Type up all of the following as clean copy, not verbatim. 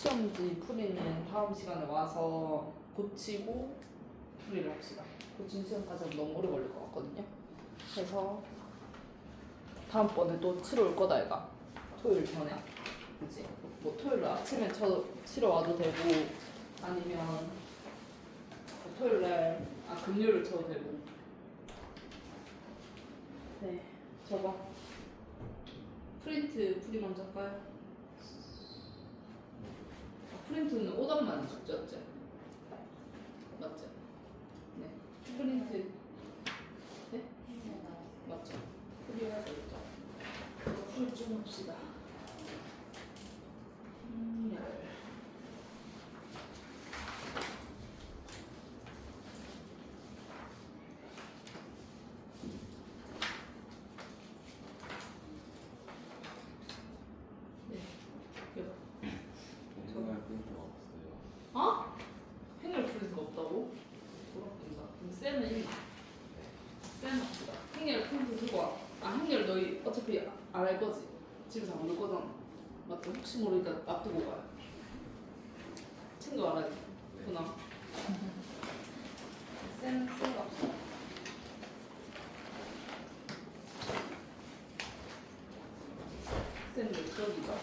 시험지 풀이는 다음 시간에 와서 고치고 풀이를 합시다. 고친 시험까지 너무 오래 걸릴 것 같거든요. 그래서 다음번에 또 치러 올 거다 얘가. 토요일 전에. 그치? 뭐 토요일 아침에 치러 와도 되고 아니면 뭐 토요일날 금요일 쳐도 되고. 네, 저거 프린트 풀이 먼저 할까요? 프린트는 오답만 숙제였지? 맞지? 네. 프린트. 네? 맞죠? 풀이해야 되겠죠? 풀 좀 봅시다. 정말 프린터가 없어요. 어? 행렬 프린트가 없다고? 돌아본다. 그럼 쌤은 있나? 쌤 없다. 행렬 프린트 들고 와. 행렬 너희 어차피 안 할 거지? 집에서 안 볼 거잖아. 맞죠? 혹시 모르니까 놔두고 가요. 챙겨 알아야겠구나. 쌤 갑시다. 쌤 몇 쪽이죠?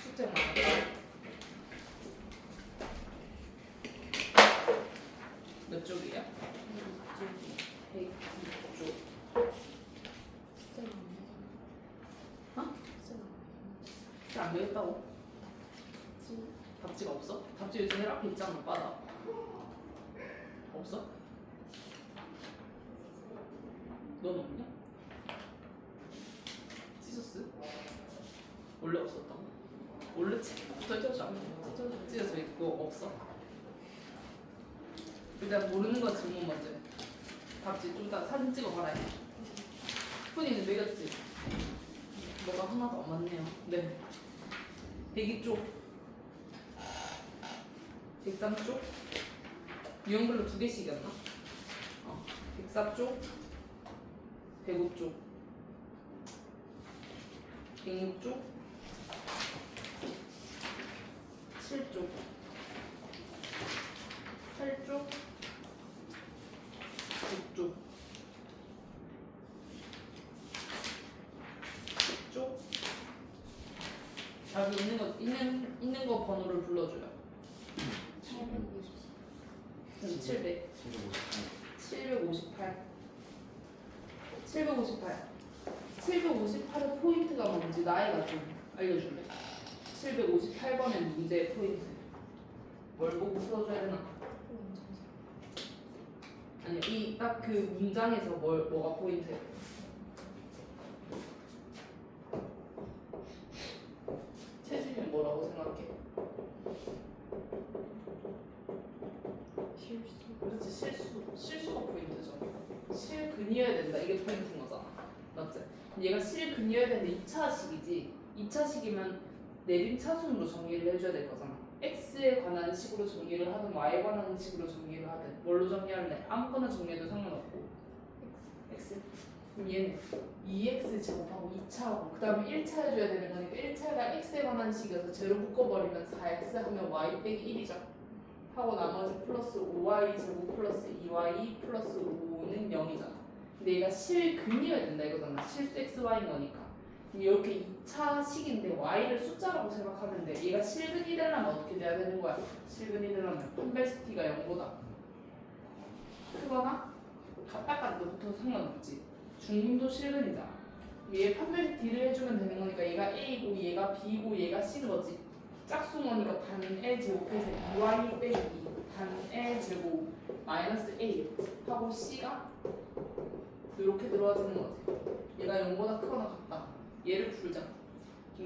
숙제 많아요. 몇 쪽이야? 102쪽. 어? 안 되겠다고? 답지가 없어? 답지 요즘 헬 앞에 있잖아, 오빠다. 없어? 넌 없냐? 찢었어? 원래 없었다고? 원래 찢어져 있고 없어? 일단 모르는 거 질문 먼저 해. 답지 좀 이따 사진 찍어봐라. 훈이는 매겼지? 뭐가 하나도 안 맞네요. 네. 102쪽 103쪽 유형별로 2개씩이었나? 104쪽 105쪽 106쪽 7쪽 8쪽 6쪽 10쪽 여기 있는 거 번호를 불러줘요. 700 758 758의 포인트가 뭔지 나이가 좀 알려줄래? 758번의 문제의 포인트 뭘 보고 풀어줘야 되나? 아니 이 딱 그 문장에서 뭐가 포인트야? 채진이는 뭐라고 생각해? 그렇지 실수가 포인트죠. 실근이어야 된다 이게 포인트인 거잖아. 맞지? 얘가 실근이어야 되는데 2차식이지. 2차식이면 내림차순으로 정리를 해줘야 될 거잖아. x에 관한 식으로 정리를 하든 y에 관한 식으로 정리를 하든 뭘로 정리할래? 아무거나 정리해도 상관없고 x. 그럼 얘는 2x 제곱하고 2차하고 그 다음에 1차 해줘야 되는 거니까 1차가 x에 관한 식이어서 제로 묶어버리면 4x 하면 y 빼기 1이죠. 하고 나머지 플러스 5y 제곱 플러스 2y 플러스 5는 0이잖아. 근데 얘가 실근이어야 된다 이거잖아. 실수 xy인 거니까. 이렇게 2차식인데 y를 숫자라고 생각하면 돼. 얘가 실근이 되려면 어떻게 돼야 되는 거야? 실근이 되려면 판별식 t가 0보다 크거나 같다까지 붙어도 상관없지. 중분도 실근이잖아. 얘 판별식 t를 해주면 되는 거니까 얘가 a이고 얘가 b이고 얘가 c인 거지. 짝수모니까 반 L 제곱해서 2y 빼기 반 L 제곱 마이너스 A 하고 C가 이렇게 들어와지는 거지. 얘가 0보다 크거나 같다. 얘를 풀자.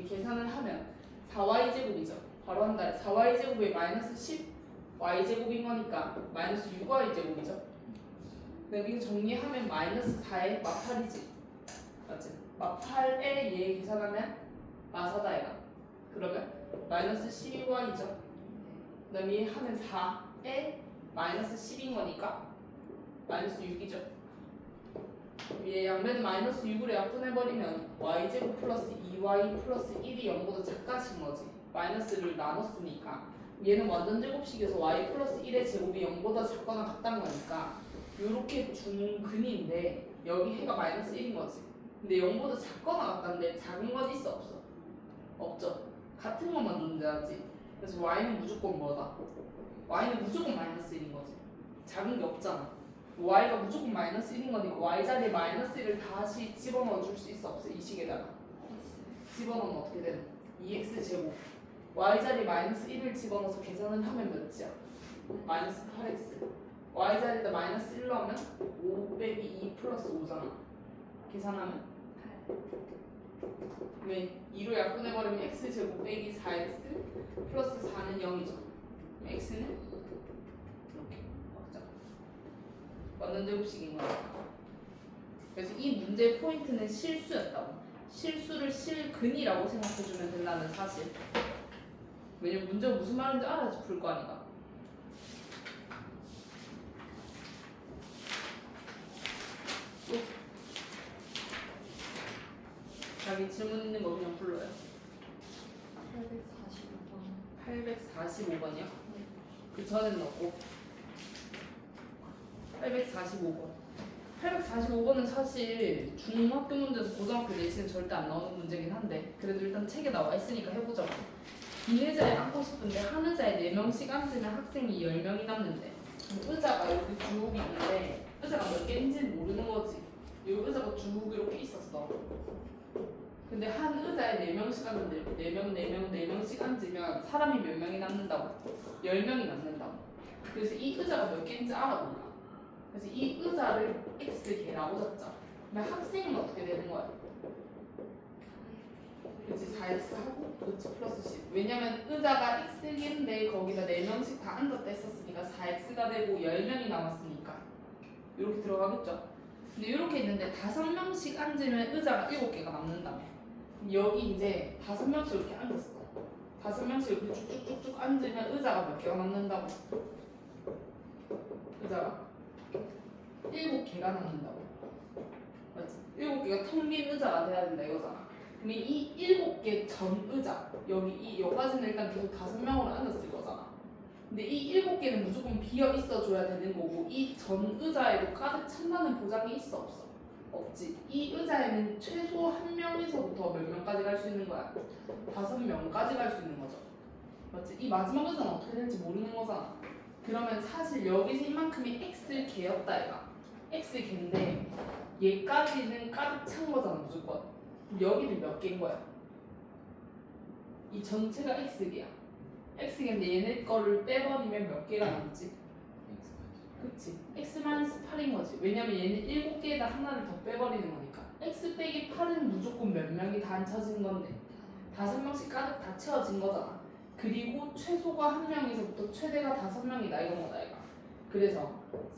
계산을 하면 4y 제곱이죠. 바로 한다. 4y 제곱에 마이너스 10 y 제곱인 거니까 마이너스 6y 제곱이죠. 그럼 이거 정리하면 마이너스 4의 마8이지. 맞지? 마8에 얘 계산하면 마4다 얘가. 그러면 마이너스 12y죠. 그 다음에 얘 하면 4에 마이너스 10인 거니까 마이너스 6이죠. 얘 양변에 마이너스 6으로 약분해버리면 y제곱 플러스 2y 플러스 1이 0보다 작아진 거지. 마이너스를 나눴으니까. 얘는 완전 제곱식에서 y 플러스 1의 제곱이 0보다 작거나 같다는 거니까 요렇게 중근인데 여기 해가 마이너스 1인 거지. 근데 0보다 작거나 같다는데 작은 건 있어 없어? 없죠. 같은 것만 존재하지. 그래서 y는 무조건 뭐다? y는 무조건 마이너스 1인 거지. 작은 게 없잖아. y가 무조건 마이너스 1인 거니까 y 자리에 마이너스 1을 다시 집어넣어 줄 수 있어 없어? 이 식에다가 집어넣으면 어떻게 되는? 2x 제곱 y 자리에 마이너스 1을 집어넣어서 계산을 하면 몇이야? 마이너스 8x y 자리에다 마이너스 1로 하면 5 빼기 2 플러스 5잖아. 계산하면 8. 왜? 2로 약분해버리면 x 제곱 빼기 4x 플러스 4는 0이죠. x는 이렇게 막자. 완전 제곱식인 거야. 그래서 이 문제의 포인트는 실수였다고. 실수를 실근이라고 생각해주면 된다는 사실. 왜냐면 문제가 무슨 말인지 알아야지 풀 거 아니까. 또 자기 질문 있는 거 그냥 불러요. 845번. 845번이요? 그 전에는 없고 845번 845번은 사실 중학교 문제에서 고등학교 내신은 절대 안 나오는 문제긴 한데 그래도 일단 책에 나와 있으니까 해보자고. 긴 의자에 앉고 싶은데 한 의자에 4명씩 앉으면 학생이 10명이 남는데 의자가 여기 쭉 있는데 의자가 몇 개인지는 모르는 거지. 이 의자가 쭉 이렇게 있었어. 근데 한 의자에 4명씩 앉는데 4명씩 앉으면 사람이 몇 명이 남는다고? 10명이 남는다고. 그래서 이 의자가 몇 개인지 알아볼까? 그래서 이 의자를 x개라고 잡자. 그러면 학생은 어떻게 되는 거야? 그렇지 4x하고 그렇지 플러스 10. 왜냐면 의자가 x개인데 거기다 4명씩 다 앉았다 했었으니까 4x가 되고 10명이 남았으니까 이렇게 들어가겠죠? 근데 이렇게 있는데 5명씩 앉으면 의자가 7개가 남는다며. 여기 이제 5명씩 이렇게 앉았어. 5명씩 이렇게 쭉쭉쭉쭉 앉으면 의자가 몇 개가 남는다고? 의자가 7개가 남는다고. 맞지? 7개가 텅 빈 의자가 돼야 된다 이거잖아. 그러면 이 7개 전 의자 여기까지는 일단 계속 5명으로 앉았을 거잖아. 근데 이 7개는 무조건 비어 있어줘야 되는 거고 이 전 의자에도 가득 찬다는 보장이 있어 없어? 없지. 이 의자에는 최소 1명에서부터 몇 명까지 갈 수 있는 거야? 5명까지 갈 수 있는 거죠. 맞지? 이 마지막 의자는 어떻게 될지 모르는 거잖아. 그러면 사실 여기서 이만큼이 x개였다 얘가. x개인데 얘까지는 가득 찬 거잖아 무조건. 여기는 몇 개인 거야? 이 전체가 x개야. x개인데 얘네 거를 빼버리면 몇 개가 남지? 그치? x-8인 거지. 왜냐면 얘는 7개에다 하나를 더 빼버리는 거니까. x 빼기 8은 무조건 몇 명이 다 앉혀진 건데 5명씩 가득 다 채워진 거잖아. 그리고 최소가 1명에서부터 최대가 5명이다 이건 거다 얘가. 그래서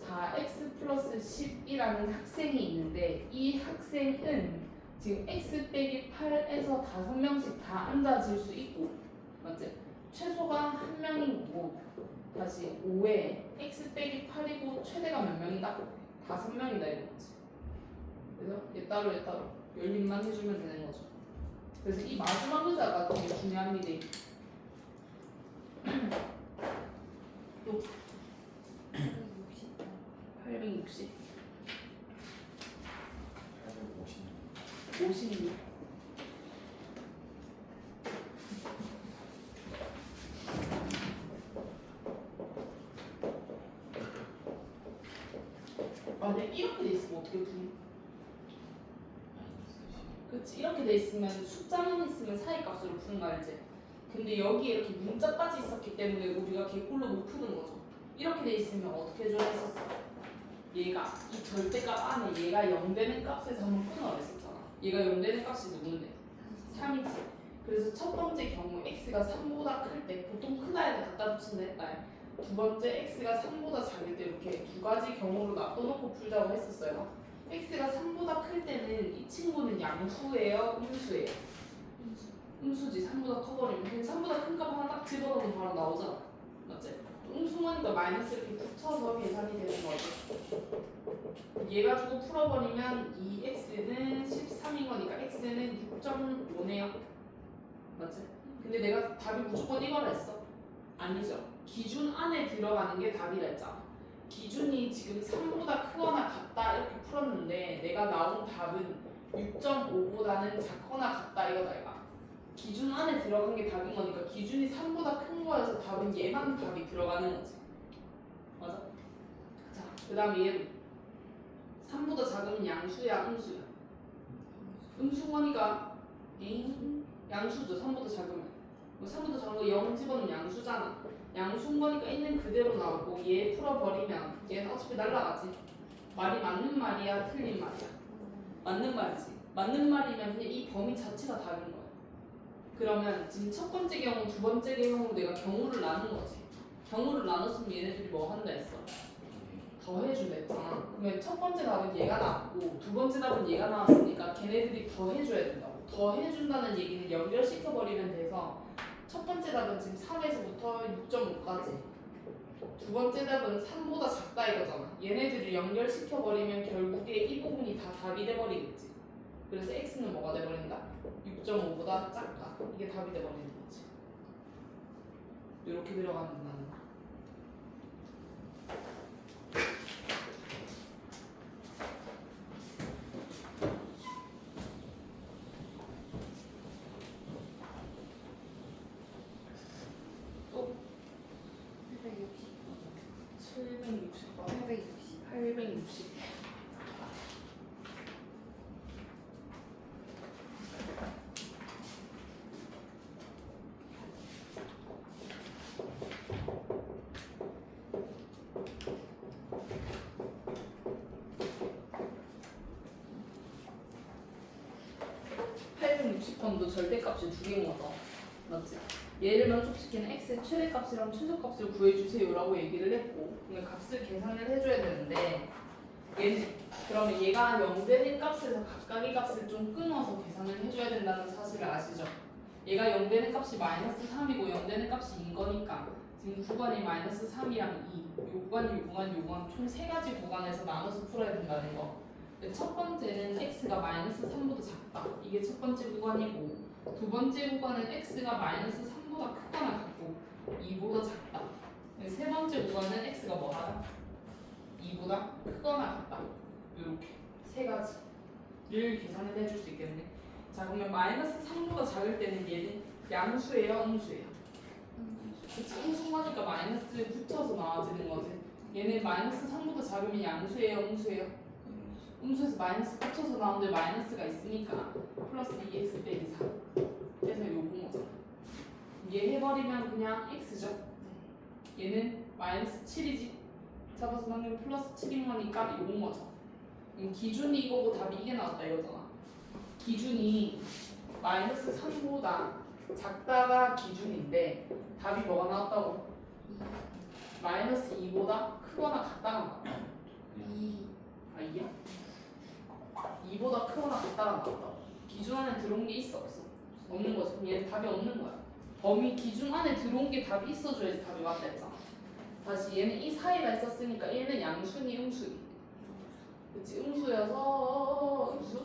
4x 플러스 10이라는 학생이 있는데 이 학생은 지금 x 빼기 8에서 5명씩 다 앉아질 수 있고 맞지? 최소가 1명인 거고 다시 5에 x 빼기 8이고 최대가 몇 명이다? 5명이다 이런 거지. 그래서 얘 따로 열림만 해주면 되는 거죠. 그래서 이 마지막 의자가 되게 중요합니다. 또 860 56 아, 근데 이렇게 돼 있으면 어떻게 풀? 그렇지. 이렇게 돼 있으면 숫자만 있으면 사이값으로 푸는 거 알지? 근데 여기에 이렇게 문자까지 있었기 때문에 우리가 개꿀로 못 푸는 거죠. 이렇게 돼 있으면 어떻게 해줘야 했었어? 얘가 이 절대값 안에 얘가 0 되는 값에서 한번 끊어라 했었잖아. 얘가 0 되는 값이 누군데? 3이지. 그래서 첫 번째 경우 x가 3보다 클 때 보통 크다에다 갖다 붙인다 했다. 두 번째 x가 3보다 작을 때 이렇게 두 가지 경우로 놔둬놓고 풀자고 했었어요. x가 3보다 클 때는 이 친구는 양수예요? 음수예요? 음수지. 3보다 커버리면 3보다 큰 값 하나 딱 집어넣으면 바로 나오잖아. 맞지? 음수모니까 마이너스 이렇게 붙여서 계산이 되는 거지. 얘 가지고 풀어버리면 이 x는 13인 거니까 x는 6.5네요. 맞지? 근데 내가 답이 무조건 이거라 했어. 아니죠. 기준 안에 들어가는 게 답이라 했잖아. 기준이 지금 3보다 크거나 같다 이렇게 풀었는데 내가 나온 답은 6.5보다는 작거나 같다 이거다 이가. 기준 안에 들어간 게 답인 거니까 기준이 3보다 큰 거여서 답은 얘만 답이 들어가는 거지. 맞아? 자, 그 다음에 얘는 3보다 작으면 양수야 음수야? 음수거니까 양수죠. 3보다 작으면 3보다 작은 거 0 집어넣으면 양수잖아. 양수인 거니까 있는 그대로 나오고 얘 풀어버리면 얘는 어차피 날라가지. 말이 맞는 말이야 틀린 말이야? 맞는 말이지. 맞는 말이면 그냥 이 범위 자체가 답인 거야. 그러면 지금 첫 번째 경우, 두 번째 경우 내가 경우를 나눈 거지. 경우를 나눴으면 얘네들이 뭐 한다 했어? 더해준다 했잖아. 그러면 첫 번째 답은 얘가 나왔고 두 번째 답은 얘가 나왔으니까 걔네들이 더해줘야 된다고. 더해준다는 얘기는 연결시켜버리면 돼서 첫 번째 답은 지금 3에서부터 6.5까지 두 번째 답은 3보다 작다 이거잖아. 얘네들을 연결시켜버리면 결국에 이 부분이 다 답이 돼버리겠지. 그래서 x는 뭐가 돼버린다? 6.5보다 작다. 이게 답이 돼버리는 거지. 이렇게 들어가면 나는 또 760번 860 860번도 절대값이 두 개인 거죠. 맞지? 얘를 만족시키는 x의 최대값이랑 최소값을 구해주세요라고 얘기를 했고 그러면 값을 계산을 해줘야 되는데 얘는 그러면 얘가 0 되는 값에서 각각의 값을 좀 끊어서 계산을 해줘야 된다는 사실을 아시죠? 얘가 0 되는 값이 마이너스 3이고 0 되는 값이 2인 거니까 지금 구간이 마이너스 3이랑 2, 요 구간, 요 구간, 요 구간 총 3가지 구간에서 나눠서 풀어야 된다는 거. 첫 번째는 x가 마이너스 3보다 작다. 이게 첫 번째 구간이고 두 번째 구간은 x가 마이너스 3보다 크거나 같고 2보다 작다. 세 번째 구간은 x가 뭐하다? 2보다 크거나 같다. 이렇게 세 가지를 계산을 해줄 수 있겠네. 자 그러면 마이너스 3보다 작을 때는 얘는 양수예요, 음수예요? 그치, 음수하니까 마이너스 붙여서 나와지는 거지. 얘는 마이너스 3보다 작으면 양수예요, 음수예요? 음수에서 마이너스 붙여서 나오는데 마이너스가 있으니까 플러스 2x 빼기 4 그래서 요건 거잖아. 얘 해버리면 그냥 x죠. 얘는 마이너스 7이지. 잡아서 당기면 플러스 7인 거니까 요건 거죠. 기준이 이거고 답이 이게 나왔다 이거잖아. 기준이 마이너스 3보다 작다가 기준인데 답이 뭐가 나왔다고? 마이너스 2보다 크거나 같다가 나왔다. 2야? 2보다 크거나 같다가 나왔다. 기준 안에 들어온 게 있어 없어? 없는 거지. 그럼 얘는 답이 없는 거야. 범위 기준 안에 들어온 게 답이 있어줘야지 답이 맞다 했잖아. 다시 얘는 이 사이가 있었으니까 얘는 양수니 음수니? 그치 음수여서 음수?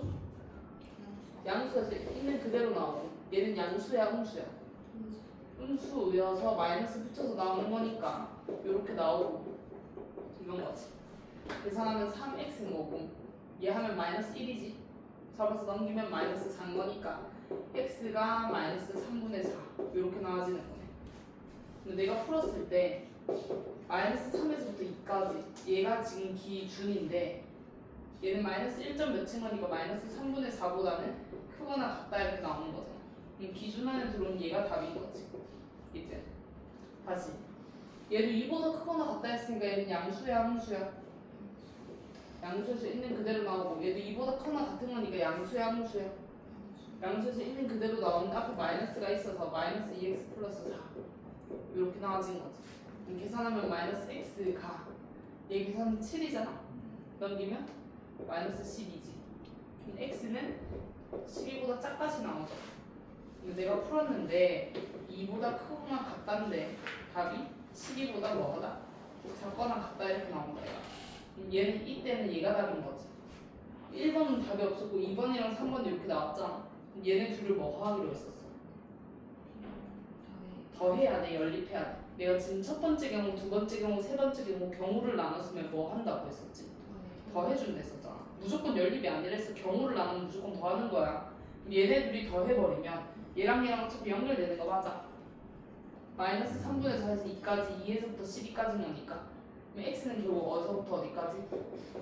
양수여서 있는 그대로 나오고 얘는 양수야 음수야? 음수여서 마이너스 붙여서 나오는 거니까 이렇게 나오고 이런 거지. 계산하면 3x인 거고 얘 하면 마이너스 1이지. 잡아서 넘기면 마이너스 4인 거니까 x가 마이너스 3분의 4 이렇게 나와지는 거네. 근데 내가 풀었을 때 마이너스 3에서부터 2까지 얘가 지금 기준인데 얘는 마이너스 1점 몇인 거니까 마이너스 3분의 4보다는 크거나 같다 이렇게 나오는 거잖아. 그럼 기준 안에 들어온 얘가 답인 거지. 이제 다시 얘도 2보다 크거나 같다 했으니까 얘는 양수야 음수야? 양수에서 있는 그대로 나오고 얘도 2보다 크거나 같은 거니까 양수야 음수야? 양수에서 있는 그대로 나오는데 앞에 마이너스가 있어서 마이너스 2x 플러스 4 이렇게 나와진 거지. 그럼 계산하면 마이너스 x가 얘 계산은 7이잖아? 넘기면 마이너스 12지. 그럼 x는 12보다 작다시 나오죠. 이거 내가 풀었는데 2보다 크거나 같다인데 답이 12보다 뭐보다 작거나 같다 이렇게 나온 거야. 얘는 이때는 얘가 답인 거지. 1번은 답이 없었고 2번이랑 3번 이렇게 나왔잖아. 얘네 둘을 뭐 하기로 했었어? 더해야 돼, 연립해야 돼. 내가 지금 첫 번째 경우, 두 번째 경우, 세 번째 경우 경우를 나눴으면 뭐 한다고 했었지? 더해준다 했었잖아. 무조건 연립이 아니랬어. 경우를 나누면 무조건 더하는 거야. 얘네 둘이 더해버리면 얘랑 얘랑 어차피 연결되는 거 맞아. 마이너스 3분의 4에서 2까지 2에서부터 12까지인 거니까 그럼 x는 결국 어디서부터 어디까지?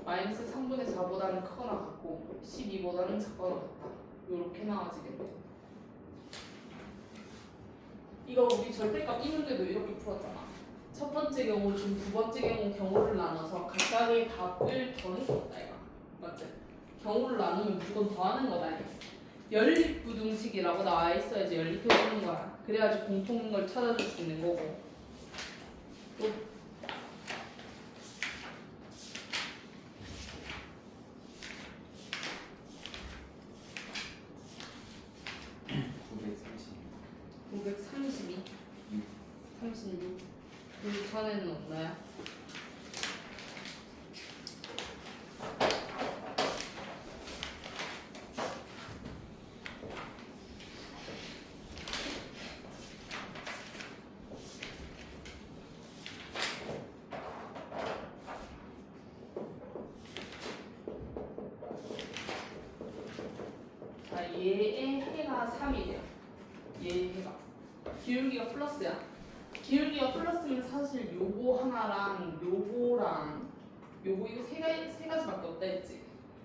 마이너스 3분의 4보다는 크거나 같고 12보다는 작거나 같다. 요렇게 나와지겠네. 이거 우리 절대값 이 문제도 이렇게 풀었잖아. 첫 번째 경우, 지금 두 번째 경우 경우를 나눠서 각각의 답을 더했었다 이거. 맞지? 경우를 나누면 무조건 더하는 거다 이거. 연립부등식이라고 나와 있어야지 연립해주는 거야. 그래야지 공통인 걸 찾아줄 수 있는 거고. 또 532, 36. 그 전에는 없나요? 자, 얘의 해가 3이래요. 얘의 해가. 기울기가 플러스야. 기울기가 플러스면 사실 요거 하나랑 요거랑 요거 이거 세 가지밖에 없다 했지.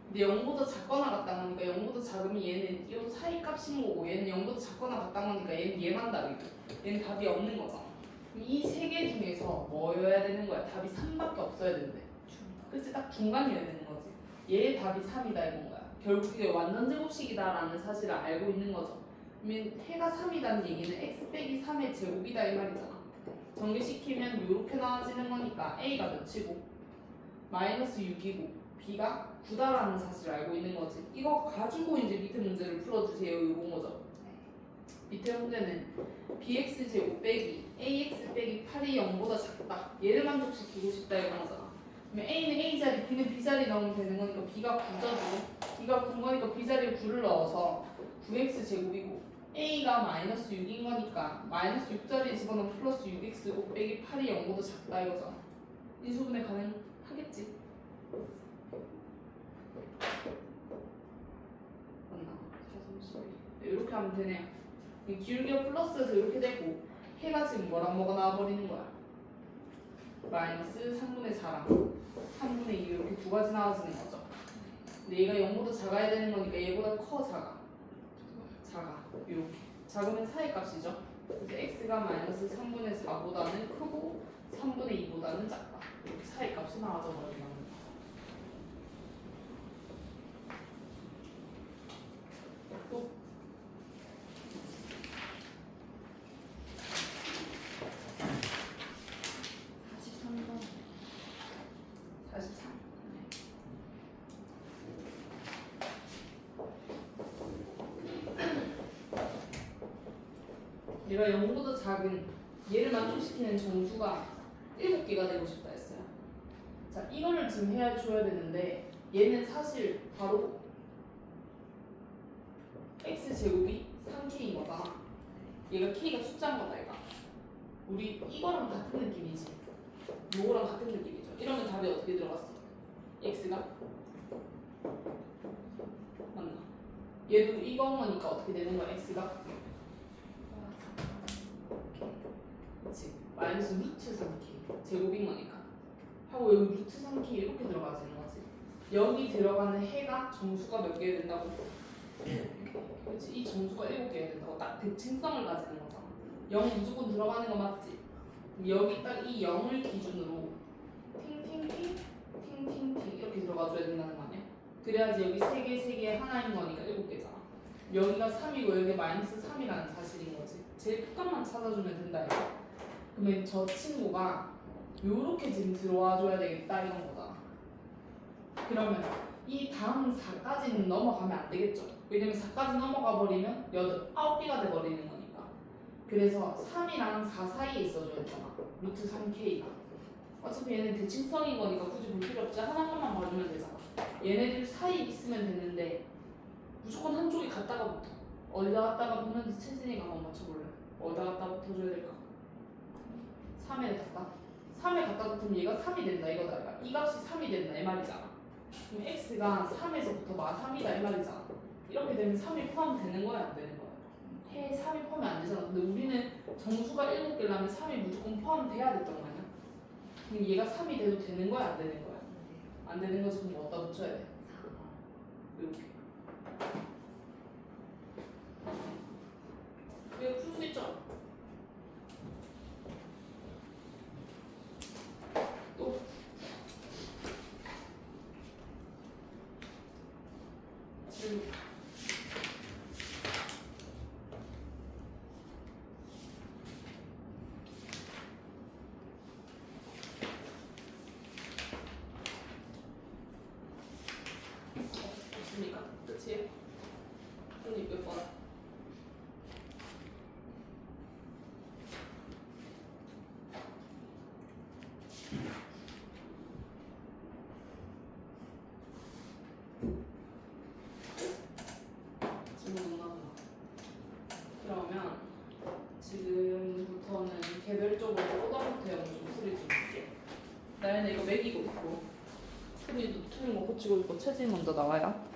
근데 0보다 작거나 같다 보니까 0보다 작으면 얘는 요 사이 값인 거고 얘는 0보다 작거나 같다 보니까 얘는 얘만 답이고 얘는 답이 없는 거잖아. 그럼 이 세 개 중에서 뭐여야 되는 거야? 답이 3밖에 없어야 된대. 그치? 딱 중간이어야 되는 거지. 얘의 답이 3이다 이건 거야. 결국 이게 완전 제곱식이다라는 사실을 알고 있는 거죠. 그러면 해가 3이라는 얘기는 x 빼기 3의 제곱이다 이 말이잖아. 전개시키면 이렇게 나와지는 거니까 a가 몇이고 마이너스 6이고 b가 9다라는 사실을 알고 있는 거지. 이거 가지고 이제 밑에 문제를 풀어주세요 이런 거죠. 밑에 문제는 bx 제곱 빼기 ax 빼기 8이 0보다 작다. 얘를 만족시키고 싶다 이런 거잖아. 그러면 a는 a자리, b는 b자리 넣으면 되는 거니까 b가 9죠. b가 9인 거니까 b자리에 9를 넣어서 9x 제곱이고 a가 마이너스 6인 거니까 마이너스 6자리에 집어넣으면 플러스 6x 5 빼기 8이 0보다 작다 이거잖아. 인수분해 가능하겠지? 맞나? 이렇게 하면 되네요. 기울기가 플러스에서 이렇게 되고 해가 지금 뭐랑 뭐가 나와버리는 거야? 마이너스 3분의 4랑 3분의 2 이렇게 두 가지 나와지는 거죠. 근데 얘가 0보다 작아야 되는 거니까 얘보다 커 작아? 작아. 이렇게 작으면 사이 값이죠. 그래서 x가 마이너스 3분의 4보다는 크고 3분의 2보다는 작다. 이렇게 사이 값이 나와져 버린다. 또 43번 43. 얘가 0보다 작은 얘를 만족시키는 정수가 7개가 되고 싶다 했어요. 자, 이거를 지금 해줘야 되는데 얘는 사실 바로 x제곱이 3k인 거잖아. 얘가 k가 숫자인 거다 얘가. 우리 이거랑 같은 느낌이지. 요거랑 같은 느낌이죠. 이러면 답이 어떻게 들어갔어? x가 맞나? 얘도 이건 거니까 어떻게 되는 거야? x가 그치? 마이너스 루트 3k 제곱인 거니까 하고 여기 루트 3k 이렇게 들어가지는 거지. 여기 들어가는 해가 정수가 몇 개 된다고? 그렇지. 이 정수가 7개가 된다고. 딱 대칭성을 가지는 거잖아. 0 무조건 들어가는 거 맞지? 여기 딱 이 0을 기준으로 팅팅팅 팅팅팅 이렇게 들어가줘야 된다는 거 아니야? 그래야지 여기 3개 3개 하나인 거니까 7개잖아. 여기가 3이고 여기 마이너스 3이라는 사실인 거지. 제일 끝값만 찾아주면 된다 이거. 그러면 저 친구가 요렇게 지금 들어와 줘야 되겠다 이런 거다. 그러면 이 다음 4까지는 넘어가면 안 되겠죠. 왜냐면 4까지 넘어가 버리면 9개가 돼 버리는 거니까. 그래서 3이랑 4 사이에 있어줘야 되잖아. 루트 3K가. 어차피 얘는 대칭성인 거니까 굳이 볼 필요 없지. 하나만 봐주면 되잖아. 얘네들 사이에 있으면 되는데 무조건 한쪽이 갔다가 붙어. 어디다 갔다가 붙는지 채진이가 한번 맞춰볼래? 어디다 갖다 붙어줘야 될까? 3에 갔다. 3에 갖다 붙으면 얘가 3이 된다 이거다. 이 값이 3이 된다 이 말이잖아. 그럼 x가 3에서부터 마 3이다 이 말이잖아. 이렇게 되면 3이 포함되는 거야 안 되는 거야? 해 3이 포함이 안 되잖아. 근데 우리는 정수가 7개라면 3이 무조건 포함돼야 됐던 거 아니야? 그럼 얘가 3이 돼도 되는 거야 안 되는 거야? 안 되는 거지. 그럼 뭐 어디다 붙여야 돼? 이렇게. 이거 풀 수 있죠? 또 질문. 없습니까? 끝이에요? 손님 몇 번? 질문 없나 보다. 그러면 지금부터는 개별적으로 꼬다부터 영좀 풀이 좀 볼게. 나연아 이거 매기고 있고 손이 틀린 거 고치고 있고 채진 먼저 나와요.